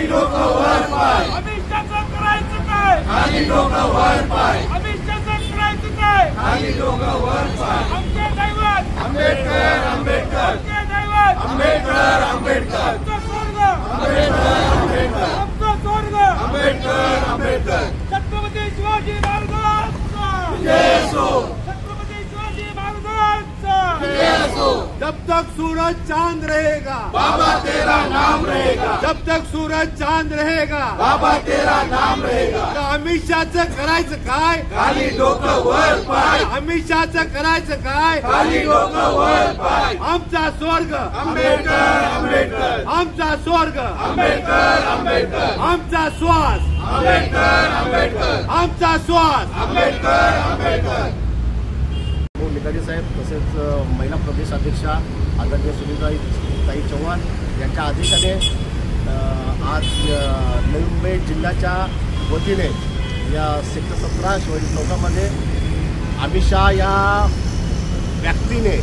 डोकं वर पाय, अमित शहाचं करायचं काय, खाली डोकं वर पाय, अमित शहाचं करायचं काय, खाली डोकं वर पाय. आमचे दैवत आंबेडकर आंबेडकर आमचे दैवत आंबेडकर आंबेडकर आमचं स्वर्ग आंबेडकर आंबेडकर आमचं स्वर्ग आंबेडकर आंबेडकर. छत्रपती शिवाजी महाराजांचा जय असो, छत्रपती शिवाजी महाराजांचा जय असो. जब तक सूरज चांद रहेगा, बाबा तेरा नाम रहेगा, जब तक सूरज चांद रहेगा, बाबा तेरा नाम रहेगा. तर अमित शहाचं करायचं काय, खाली डोकं वर पाय, अमित शहाचं करायचं काय, खाली डोकं वर पाय. आमचा स्वर्ग, आंबेडकर आंबेडकर आमचा स्वर्ग, आंबेडकर आंबेडकर आमचा श्वास, आंबेडकर आंबेडकर आमचा श्वास. आंबेडकर आंबेडकर. निकाजी साहेब तसेच महिला प्रदेश अध्यक्षा आदरणीय सुनीताई चव्हाण यांच्या आदेशाने आज नवी मुंबई जिल्ह्याच्या वतीने या सेक्टर 17 शिवाजी चौकामध्ये अमित शहा या व्यक्तीने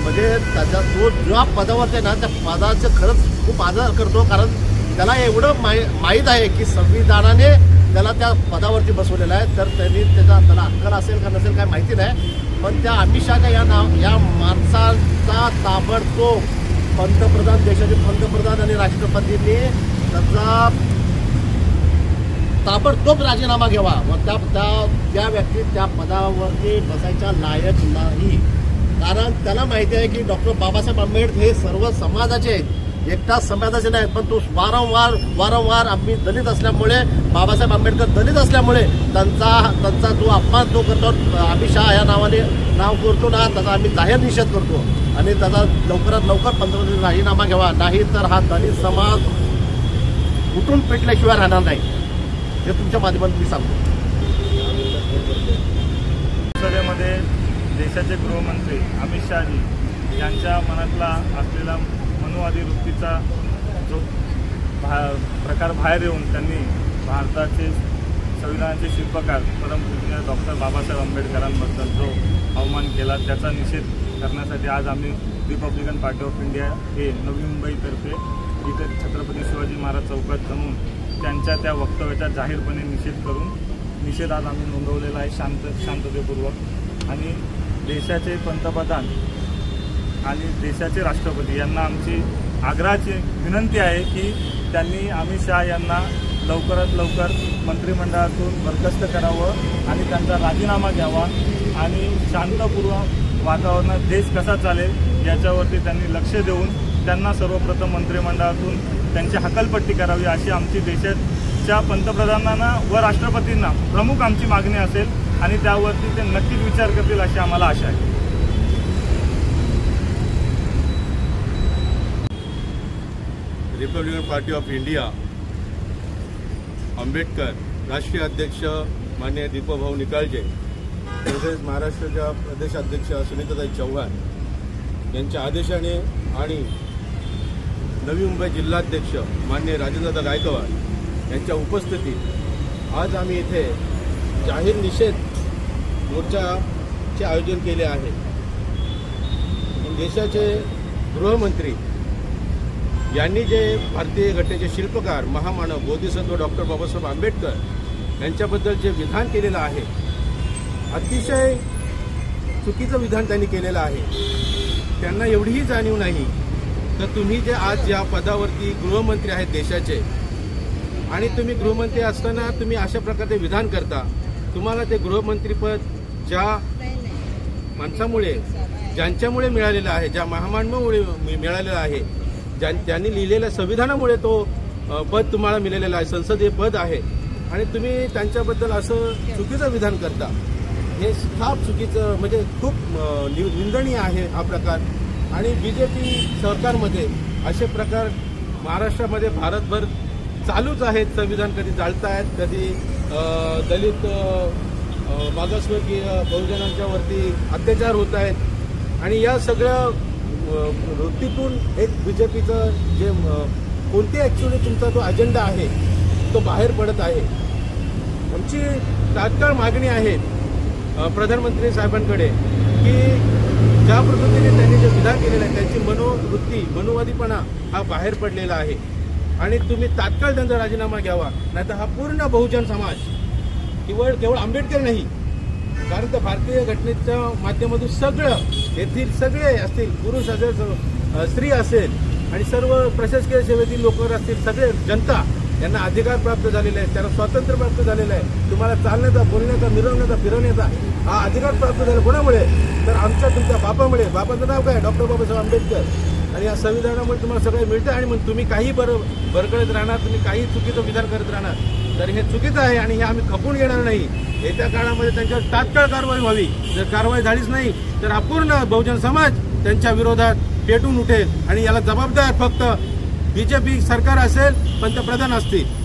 म्हणजे त्याच्या तो ज्या पदावरती आहे ना त्या पदाचं खरंच खूप आदर करतो, कारण त्याला एवढं माहीत आहे की संविधानाने त्याला त्या पदावरती बसवलेलं आहे. तर त्याला अक्कल असेल का नसेल काय माहिती नाही, पण त्या अमित शहाच्या या माणसाचा ताबडतोब पंतप्रधान, देशाचे पंतप्रधान आणि राष्ट्रपतींनी त्याचा ताबडतोब राजीनामा घ्यावा व त्या व्यक्ती त्या पदावरती बसायच्या लायक नाही. कारण त्याला माहिती आहे की डॉक्टर बाबासाहेब आंबेडकर हे सर्व समाजाचे आहेत, एकटाच समाजाचे नाहीत, पण तो वारंवार आम्ही दलित असल्यामुळे, बाबासाहेब आंबेडकर दलित असल्यामुळे त्यांचा जो अपमान तो करतो, अमित शहा या नावाने नाव करतो ना, त्याचा आम्ही जाहीर निषेध करतो आणि त्याचा लवकरात लवकर पंतप्रधान राजीनामा घ्यावा, नाही तर हा दलित समाज उठून पेटल्याशिवाय राहणार नाही, हे तुमच्या माध्यमातून मी सांगतो. संसदेमध्ये देशाचे गृहमंत्री अमित शहाजी यांच्या मनातला असलेला मनुवादी वृत्तीचा जो प्रकार बाहेर येऊन त्यांनी भारताचे संविधानाचे शिल्पकार परमपूज्य डॉक्टर बाबासाहेब आंबेडकरांबद्दल जो अवमान केला त्याचा निषेध करण्यासाठी आज आम्ही रिपब्लिकन पार्टी ऑफ इंडिया हे नवी मुंबईतर्फे इथे छत्रपती शिवाजी महाराज चौकात जमून त्यांच्या त्या वक्तव्याचा जाहीरपणे निषेध आज आम्ही नोंदवलेला आहे शांततेपूर्वक. आणि देशाचे पंतप्रधान आणि देशाचे राष्ट्रपती यांना आमची आग्रहाची विनंती आहे की त्यांनी अमित शहा यांना लवकरात लवकर मंत्रिमंडळातून बरखास्त करावं आणि त्यांचा राजीनामा घ्यावा आणि शांतपूर्व वातावरणात देश कसा चालेल याच्यावरती त्यांनी लक्ष देऊन त्यांना सर्वप्रथम मंत्रिमंडळातून त्यांची हकालपट्टी करावी अशी आमची देशाच्या पंतप्रधानांना व राष्ट्रपतींना प्रमुख आमची मागणी असेल आणि त्यावरती ते नक्कीच विचार करतील अशी आम्हाला आशा आहे. Republican party of India Ambedkar राष्ट्रीय अध्यक्ष माननीय दीपकभाऊ निकाळजे तसेच महाराष्ट्राच्या प्रदेशाध्यक्ष सुनीताताई चव्हाण यांच्या आदेशाने आणि नवी मुंबई जिल्हाध्यक्ष माननीय राजेंद्रदादा गायकवाड यांच्या उपस्थितीत आज आम्ही इथे जाहीर निषेध मोर्चाचे आयोजन केले आहे. देशाचे गृहमंत्री यांनी जे भारतीय घटनेचे शिल्पकार महामानव बोधिसत्व डॉक्टर बाबासाहेब आंबेडकर यांच्याबद्दल जे विधान केलेलं आहे अतिशय चुकीचं विधान त्यांनी केलेलं आहे. त्यांना एवढीही जाणीव नाही तर तुम्ही जे आज ज्या पदावरती गृहमंत्री आहेत देशाचे आणि तुम्ही गृहमंत्री असताना तुम्ही अशा प्रकारचे विधान करता, तुम्हाला ते गृहमंत्रीपद ज्या माणसामुळे ज्यांच्यामुळे मिळालेलं आहे, ज्या महामानवामुळे मिळालेलं आहे, त्यांनी लिहिलेल्या संविधानामुळे तो पद तुम्हाला मिळालेलं आहे, संसदीय पद आहे आणि तुम्ही त्यांच्याबद्दल असं चुकीचं विधान करता, हे फार चुकीचं म्हणजे खूप निंदनीय आहे हा प्रकार. आणि बीजेपी सरकारमध्ये असे प्रकार महाराष्ट्रामध्ये भारतभर चालूच आहेत. संविधान कधी जाळतायत, कधी दलित मागासवर्गीय बहुजनांच्या वरती अत्याचार होत आहेत आणि या सगळ्या वृत्तीतून एक बीजेपीचं जे कोणती ॲक्च्युली तुमचा जो अजेंडा आहे तो बाहेर पडत आहे. आमची तात्काळ मागणी आहे प्रधानमंत्री साहेबांकडे की ज्या पद्धतीने त्यांनी जे विधान केलेलं आहे त्यांची मनोवृत्ती मनुवादीपणा हा बाहेर पडलेला आहे आणि तुम्ही तात्काळ त्यांचा राजीनामा घ्यावा, नाहीतर हा पूर्ण बहुजन समाज केवळ आंबेडकर नाही, कारण तर भारतीय घटनेच्या माध्यमातून सगळं येथील सगळे असतील, पुरुष असेल, स्त्री असेल आणि सर्व प्रशासकीय सेवेतील लोक असतील, सगळे जनता यांना अधिकार प्राप्त झालेले आहेत, त्यांना स्वातंत्र्य प्राप्त झालेलं आहे. तुम्हाला चालण्याचा, बोलण्याचा, मिरवण्याचा, फिरवण्याचा हा अधिकार प्राप्त झाला. कोणामुळे? तर आमच्या तुमच्या बापामुळे. बापाचं नाव काय? डॉक्टर बाबासाहेब आंबेडकर. आणि या संविधानामुळे तुम्हाला सगळं मिळतं. आणि मग तुम्ही काही बरकळत राहणार, तुम्ही काही चुकीचं विधान करत राहणार, तर हे चुकीचं आहे आणि हे आम्ही खपून घेणार नाही. येत्या काळामध्ये त्यांच्यावर तात्काळ कारवाई व्हावी. जर कारवाई झालीच नाही तर हा पूर्ण बहुजन समाज त्यांच्या विरोधात पेटून उठेल आणि याला जबाबदार फक्त बीजेपी सरकार असेल, पंतप्रधान असतील.